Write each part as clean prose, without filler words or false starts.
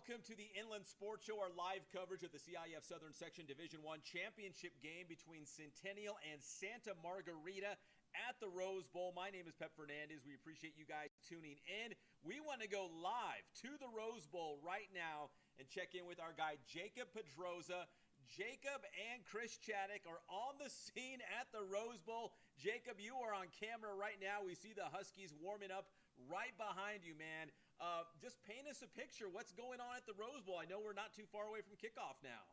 Welcome to the Inland Sports Show, our live coverage of the CIF Southern Section Division I championship game between Centennial and Santa Margarita at the Rose Bowl. My name is Pep Fernandez. We appreciate you guys tuning in. We want to go live to the Rose Bowl right now and check in with our guy Jacob Pedroza. Jacob and Chris Chaddock are on the scene at the Rose Bowl. Jacob, you are on camera right now. We see the Huskies warming up right behind you, man. Just paint us a picture. What's going on at the Rose Bowl? I know we're not too far away from kickoff now.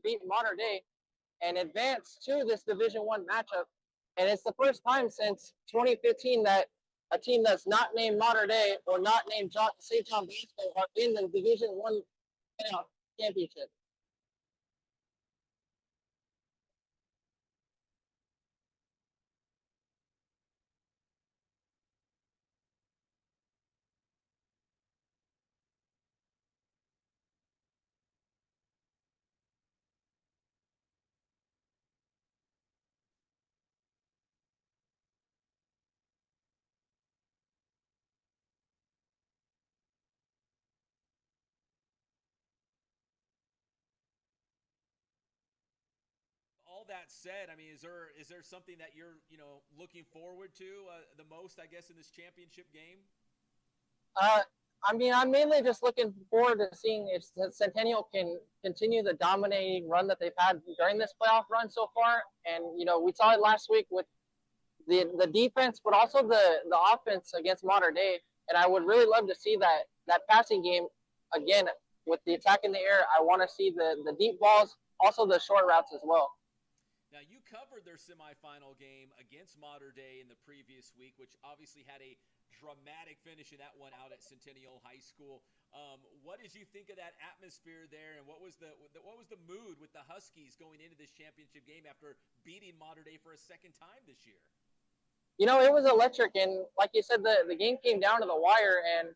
Beat Modern Day and advance to this Division I matchup. And it's the first time since 2015 that a team that's not named Modern Day or not named St. John Bosco are in the Division I championship. All that said, I mean, is there something that you're looking forward to the most, I guess, in this championship game? I mean, I'm mainly just looking forward to seeing if Centennial can continue the dominating run that they've had during this playoff run so far. And we saw it last week with the defense, but also the offense against Modern Day. And I would really love to see that passing game again with the attack in the air. I want to see the deep balls, also the short routes as well. Now, you covered their semifinal game against Modern Day in the previous week, which obviously had a dramatic finish in that one out at Centennial High School. What did you think of that atmosphere there, and what was the mood with the Huskies going into this championship game after beating Modern Day for a second time this year? It was electric, and like you said, the game came down to the wire, and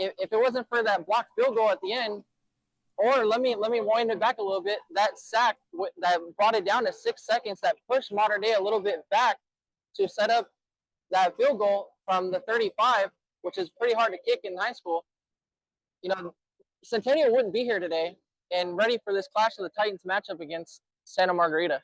if it wasn't for that blocked field goal at the end, or let me wind it back a little bit. That sack that brought it down to 6 seconds, that pushed Modern Day a little bit back to set up that field goal from the 35, which is pretty hard to kick in high school. Centennial wouldn't be here today and ready for this Clash of the Titans matchup against Santa Margarita.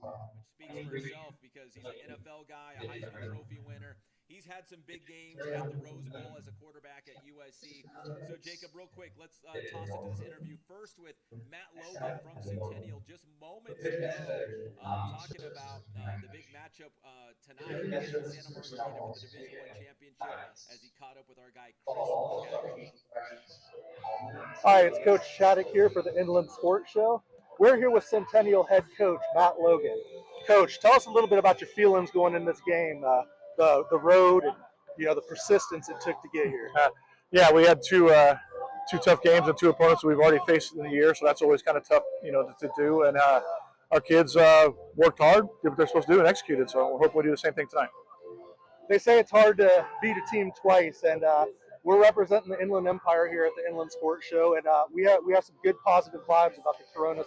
Speaks for itself because he's an NFL guy, a Heisman Trophy winner. He's had some big games at the Rose Bowl as a quarterback at USC. So, Jacob, real quick, let's toss into this interview first with Matt Logan from Centennial just moments ago, talking about the big matchup tonight against Santa Margarita for the Division I championship as he caught up with our guy Chris Chaddock. Hi, it's Coach Chaddock here for the Inland Sports Show. We're here with Centennial head coach Matt Logan. Coach, tell us a little bit about your feelings going in this game, the road, and the persistence it took to get here. Yeah, we had two tough games and two opponents that we've already faced in the year, so that's always kind of tough, to do. And our kids worked hard, did what they're supposed to do, and executed. So we're hoping we do the same thing tonight. They say it's hard to beat a team twice, and we're representing the Inland Empire here at the Inland Sports Show, and we have some good positive vibes about the Corona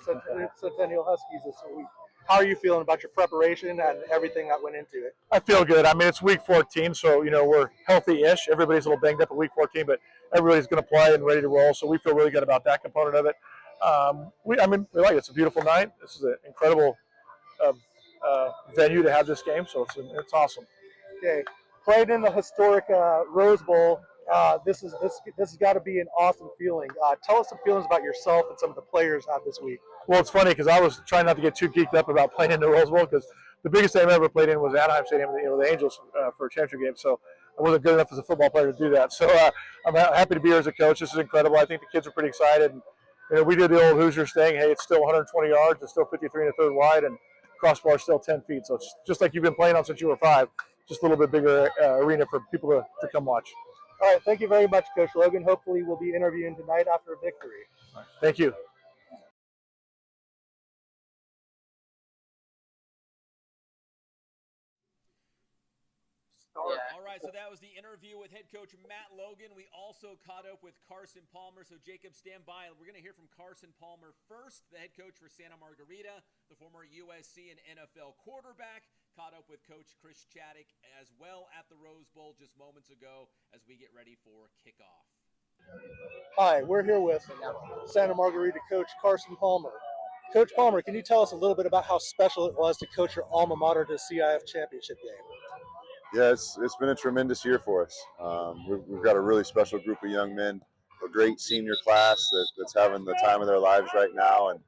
Centennial Huskies this week. How are you feeling about your preparation and everything that went into it? I feel good. I mean, it's week 14, so we're healthy-ish. Everybody's a little banged up at week 14, but everybody's going to play and ready to roll. So we feel really good about that component of it. We like it. It's a beautiful night. This is an incredible venue to have this game, so it's awesome. Okay, playing in the historic Rose Bowl. This has got to be an awesome feeling. Tell us some feelings about yourself and some of the players have this week. Well, it's funny because I was trying not to get too geeked up about playing in the Rose Bowl because the biggest game I ever played in was Anaheim Stadium, the Angels for a championship game. So I wasn't good enough as a football player to do that. So I'm happy to be here as a coach. This is incredible. I think the kids are pretty excited. And, we did the old Hoosiers thing. Hey, it's still 120 yards. It's still 53 and a third wide, and crossbar is still 10 feet. So it's just like you've been playing on since you were 5. Just a little bit bigger arena for people to come watch. All right, thank you very much, Coach Logan. Hopefully we'll be interviewing tonight after a victory. Thank you. Yeah. All right, so that was the interview with head coach Matt Logan. We also caught up with Carson Palmer. So, Jacob, stand by. We're going to hear from Carson Palmer first, the head coach for Santa Margarita, the former USC and NFL quarterback. Caught up with Coach Chris Chaddick as well at the Rose Bowl just moments ago as we get ready for kickoff. Hi, we're here with Santa Margarita coach Carson Palmer. Coach Palmer, can you tell us a little bit about how special it was to coach your alma mater to a CIF championship game? Yeah, it's been a tremendous year for us. We've got a really special group of young men, a great senior class that's having the time of their lives right now, and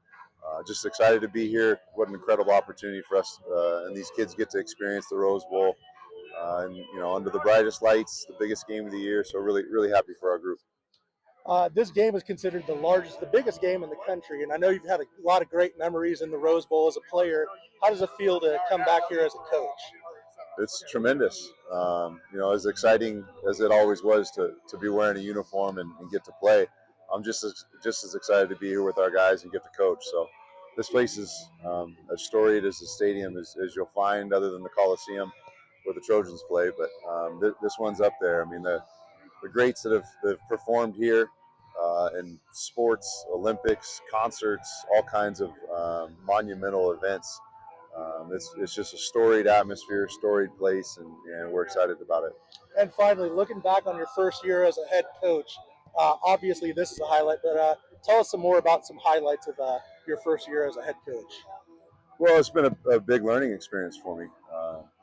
just excited to be here. What an incredible opportunity for us, and these kids get to experience the Rose Bowl, and under the brightest lights, the biggest game of the year. So really happy for our group. This game is considered the biggest game in the country, and I know you've had a lot of great memories in the Rose Bowl as a player. How does it feel to come back here as a coach? It's tremendous. As exciting as it always was to be wearing a uniform and get to play. I'm just as excited to be here with our guys and get to coach. So this place is as storied as the stadium as you'll find, other than the Coliseum where the Trojans play. But this one's up there. I mean, the greats that have performed here in sports, Olympics, concerts, all kinds of monumental events. It's just a storied atmosphere, storied place, and we're excited about it. And finally, looking back on your first year as a head coach, obviously this is a highlight, but tell us some more about some highlights of your first year as a head coach. Well, it's been a big learning experience for me.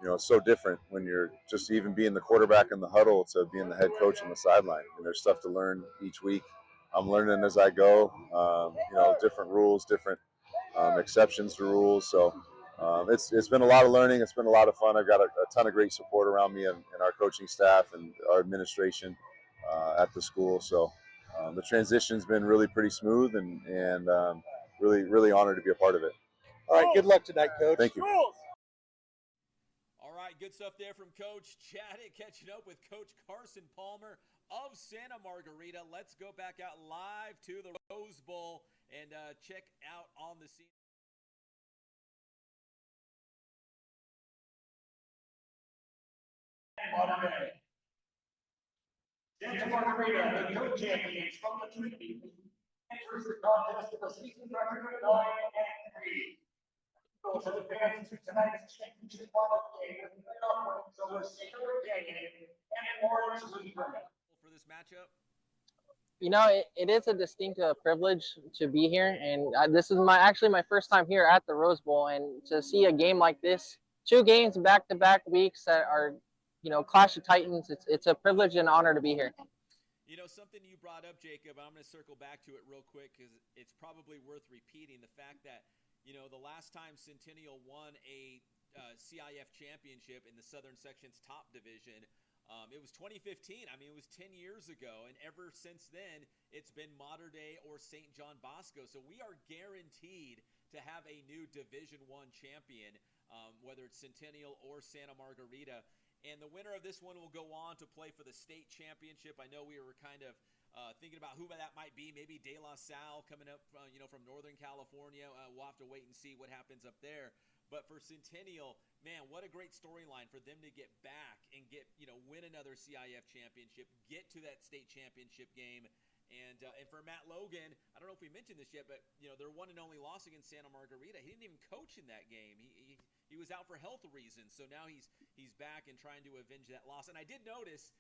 It's so different when you're just even being the quarterback in the huddle to being the head coach on the sideline. And there's stuff to learn each week. I'm learning as I go, different rules, different exceptions to rules. So it's been a lot of learning. It's been a lot of fun. I've got a ton of great support around me and our coaching staff and our administration at the school. So the transition's been really pretty smooth and really honored to be a part of it. All right, good luck tonight, Coach. Thank you. All right, good stuff there from Coach Chaddick, catching up with Coach Carson Palmer of Santa Margarita. Let's go back out live to the Rose Bowl and check out on the scene. Santa Margarita, the co-champions from the Trinity, enters the contest with a season record of 9-3. Go to the fans to tonight's championship game with playoff wins over Cedar Canyon and Orange River. For this matchup? It is a distinct privilege to be here, and this is actually my first time here at the Rose Bowl, and to see a game like this, 2 games back-to-back weeks that are, Clash of Titans, it's a privilege and honor to be here. Something you brought up, Jacob, I'm going to circle back to it real quick because it's probably worth repeating, the fact that, the last time Centennial won a CIF championship in the Southern Section's top division, it was 2015. I mean, it was 10 years ago, and ever since then, it's been Mater Dei or St. John Bosco. So we are guaranteed to have a new Division I champion, whether it's Centennial or Santa Margarita. And the winner of this one will go on to play for the state championship. I know we were kind of thinking about who that might be. Maybe De La Salle coming up, from Northern California. We'll have to wait and see what happens up there. But for Centennial, man, what a great storyline for them to get back and win another CIF championship, get to that state championship game. And for Matt Logan, I don't know if we mentioned this yet, but their one and only loss against Santa Margarita, he didn't even coach in that game. He was out for health reasons, so now he's back and trying to avenge that loss. And I did notice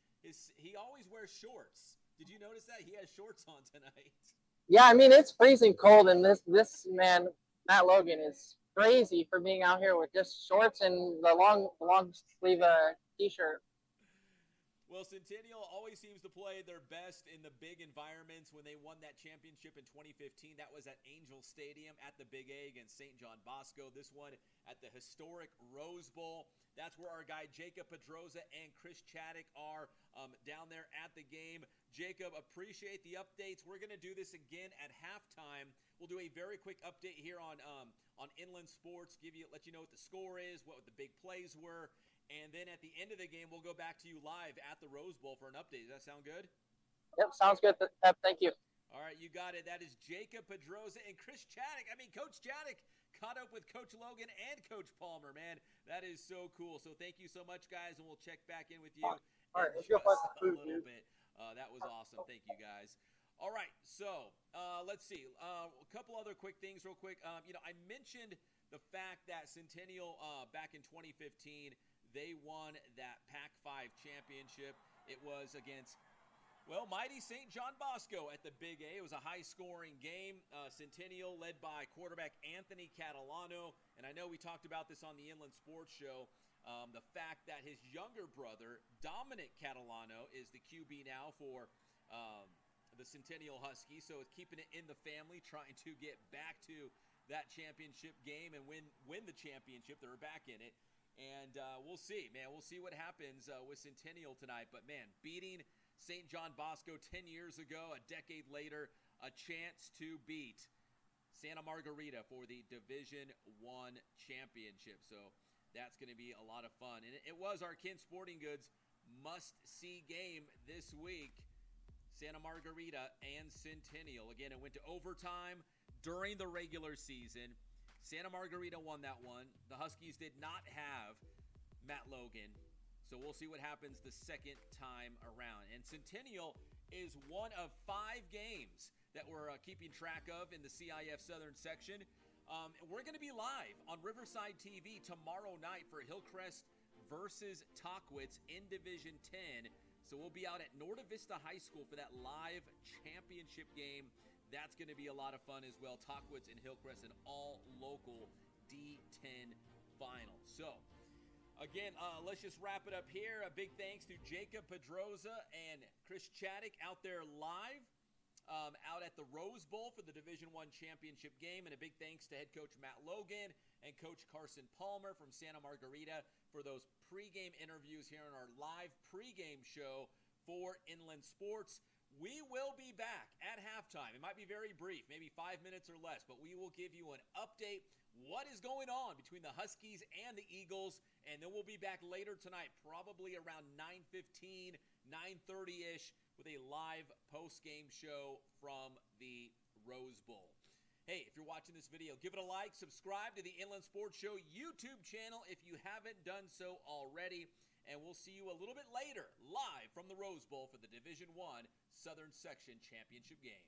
he always wears shorts. Did you notice that he has shorts on tonight? Yeah, I mean it's freezing cold, and this man Matt Logan is crazy for being out here with just shorts and the long sleeve t-shirt. Well, Centennial always seems to play their best in the big environments. When they won that championship in 2015, that was at Angel Stadium at the Big A against St. John Bosco. This one at the historic Rose Bowl. That's where our guy Jacob Pedroza and Chris Chaddick are down there at the game. Jacob, appreciate the updates. We're going to do this again at halftime. We'll do a very quick update here on Inland Sports, let you know what the score is, what the big plays were. And then at the end of the game, we'll go back to you live at the Rose Bowl for an update. Does that sound good? Yep, sounds good, Pep. Thank you. All right, you got it. That is Jacob Pedroza and Chris Chaddick. Coach Chaddick caught up with Coach Logan and Coach Palmer, man. That is so cool. So thank you so much, guys, and we'll check back in with you All right, let's in go find just some food, a little dude. bit. That was awesome. Thank you, guys. All right, so let's see. A couple other quick things real quick. I mentioned the fact that Centennial back in 2015, they won that Pac-5 championship. It was against, mighty St. John Bosco at the Big A. It was a high-scoring game. Centennial led by quarterback Anthony Catalano. And I know we talked about this on the Inland Sports Show. The fact that his younger brother, Dominic Catalano, is the QB now for the Centennial Huskies. So it's keeping it in the family, trying to get back to that championship game and win the championship. They're back in it. And we'll see, man. We'll see what happens with Centennial tonight. But, man, beating St. John Bosco 10 years ago, a decade later, a chance to beat Santa Margarita for the Division I championship. So that's going to be a lot of fun. And it was our Kent Sporting Goods must-see game this week, Santa Margarita and Centennial. Again, it went to overtime during the regular season. Santa Margarita won that one. The Huskies did not have Matt Logan, so we'll see what happens the second time around. And Centennial is one of 5 games that we're keeping track of in the CIF Southern section. We're going to be live on Riverside TV tomorrow night for Hillcrest versus Tockwitz in Division 10. So we'll be out at Norta Vista High School for that live championship game. That's going to be a lot of fun as well. Tockwitz and Hillcrest, an all-local D10 final. So, again, let's just wrap it up here. A big thanks to Jacob Pedroza and Chris Chaddick out there live, out at the Rose Bowl for the Division I championship game. And a big thanks to head coach Matt Logan and Coach Carson Palmer from Santa Margarita for those pregame interviews here on our live pregame show for Inland Sports. We will be back at halftime. It might be very brief, maybe 5 minutes or less, but we will give you an update, what is going on between the Huskies and the Eagles, and then we'll be back later tonight, probably around 9:15, 9:30-ish, with a live post-game show from the Rose Bowl. Hey, if you're watching this video, give it a like, subscribe to the Inland Sports Show YouTube channel if you haven't done so already. And we'll see you a little bit later, live from the Rose Bowl for the Division I Southern Section Championship game.